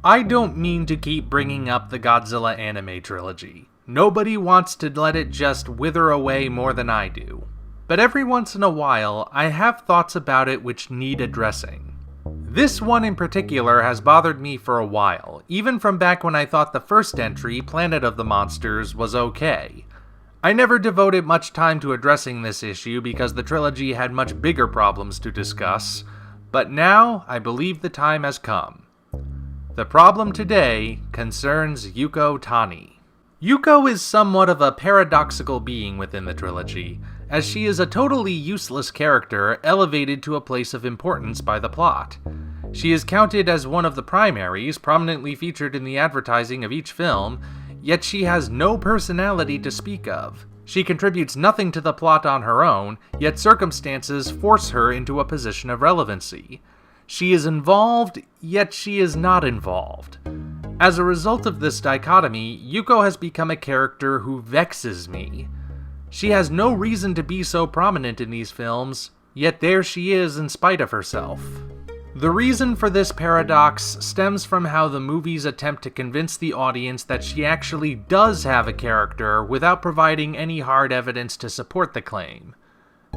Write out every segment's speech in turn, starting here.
I don't mean to keep bringing up the Godzilla anime trilogy. Nobody wants to let it just wither away more than I do. But every once in a while, I have thoughts about it which need addressing. This one in particular has bothered me for a while, even from back when I thought the first entry, Planet of the Monsters, was okay. I never devoted much time to addressing this issue because the trilogy had much bigger problems to discuss, but now I believe the time has come. The problem today concerns Yuko Tani. Yuko is somewhat of a paradoxical being within the trilogy, as she is a totally useless character elevated to a place of importance by the plot. She is counted as one of the primaries, prominently featured in the advertising of each film, yet she has no personality to speak of. She contributes nothing to the plot on her own, yet circumstances force her into a position of relevancy. She is involved, yet she is not involved. As a result of this dichotomy, Yuko has become a character who vexes me. She has no reason to be so prominent in these films, yet there she is in spite of herself. The reason for this paradox stems from how the movies attempt to convince the audience that she actually does have a character without providing any hard evidence to support the claim.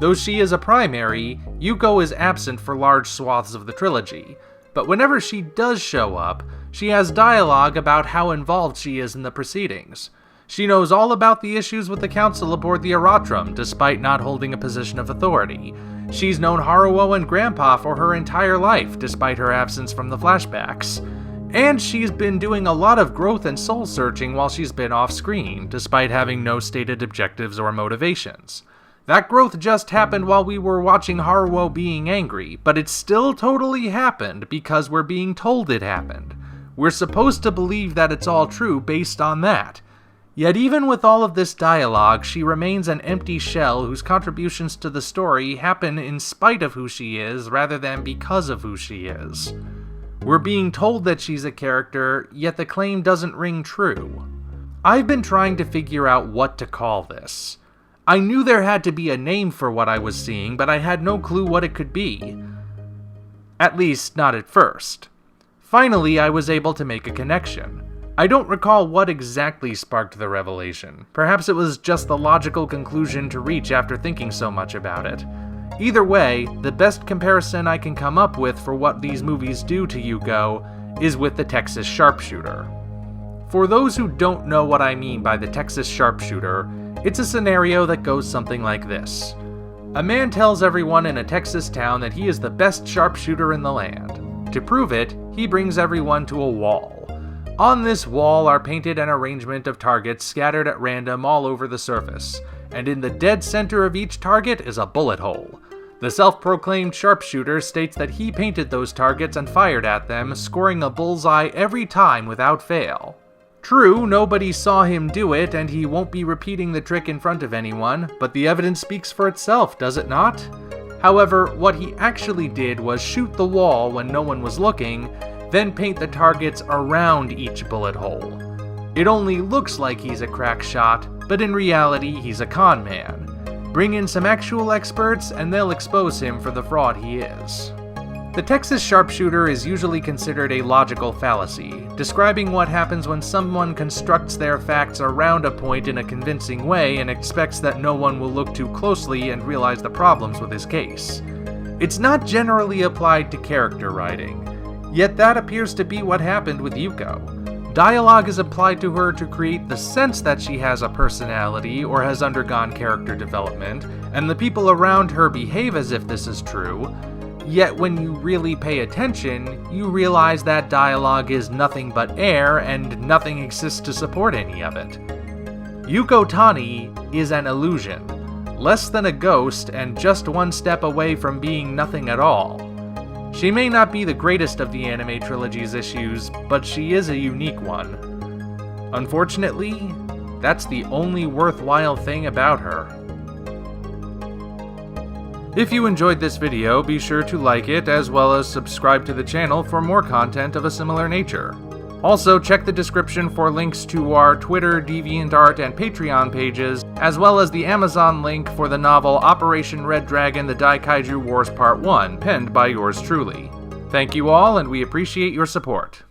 Though she is a primary, Yuko is absent for large swaths of the trilogy, but whenever she does show up, she has dialogue about how involved she is in the proceedings. She knows all about the issues with the council aboard the Eratrum, despite not holding a position of authority. She's known Haruo and Grandpa for her entire life, despite her absence from the flashbacks. And she's been doing a lot of growth and soul-searching while she's been off-screen, despite having no stated objectives or motivations. That growth just happened while we were watching Haruo being angry, but it still totally happened because we're being told it happened. We're supposed to believe that it's all true based on that. Yet even with all of this dialogue, she remains an empty shell whose contributions to the story happen in spite of who she is rather than because of who she is. We're being told that she's a character, yet the claim doesn't ring true. I've been trying to figure out what to call this. I knew there had to be a name for what I was seeing, but I had no clue what it could be. At least, not at first. Finally, I was able to make a connection. I don't recall what exactly sparked the revelation. Perhaps it was just the logical conclusion to reach after thinking so much about it. Either way, the best comparison I can come up with for what these movies do to Yuko is with the Texas sharpshooter. For those who don't know what I mean by the Texas sharpshooter, it's a scenario that goes something like this. A man tells everyone in a Texas town that he is the best sharpshooter in the land. To prove it, he brings everyone to a wall. On this wall are painted an arrangement of targets scattered at random all over the surface, and in the dead center of each target is a bullet hole. The self-proclaimed sharpshooter states that he painted those targets and fired at them, scoring a bullseye every time without fail. True, nobody saw him do it, and he won't be repeating the trick in front of anyone, but the evidence speaks for itself, does it not? However, what he actually did was shoot the wall when no one was looking, then paint the targets around each bullet hole. It only looks like he's a crack shot, but in reality he's a con man. Bring in some actual experts and they'll expose him for the fraud he is. The Texas sharpshooter is usually considered a logical fallacy, describing what happens when someone constructs their facts around a point in a convincing way and expects that no one will look too closely and realize the problems with his case. It's not generally applied to character writing, yet that appears to be what happened with Yuko. Dialogue is applied to her to create the sense that she has a personality or has undergone character development, and the people around her behave as if this is true. Yet when you really pay attention, you realize that dialogue is nothing but air and nothing exists to support any of it. Yuko Tani is an illusion, less than a ghost and just one step away from being nothing at all. She may not be the greatest of the anime trilogy's issues, but she is a unique one. Unfortunately, that's the only worthwhile thing about her. If you enjoyed this video, be sure to like it, as well as subscribe to the channel for more content of a similar nature. Also, check the description for links to our Twitter, DeviantArt, and Patreon pages, as well as the Amazon link for the novel Operation Red Dragon: The Daikaiju Wars Part 1, penned by yours truly. Thank you all, and we appreciate your support.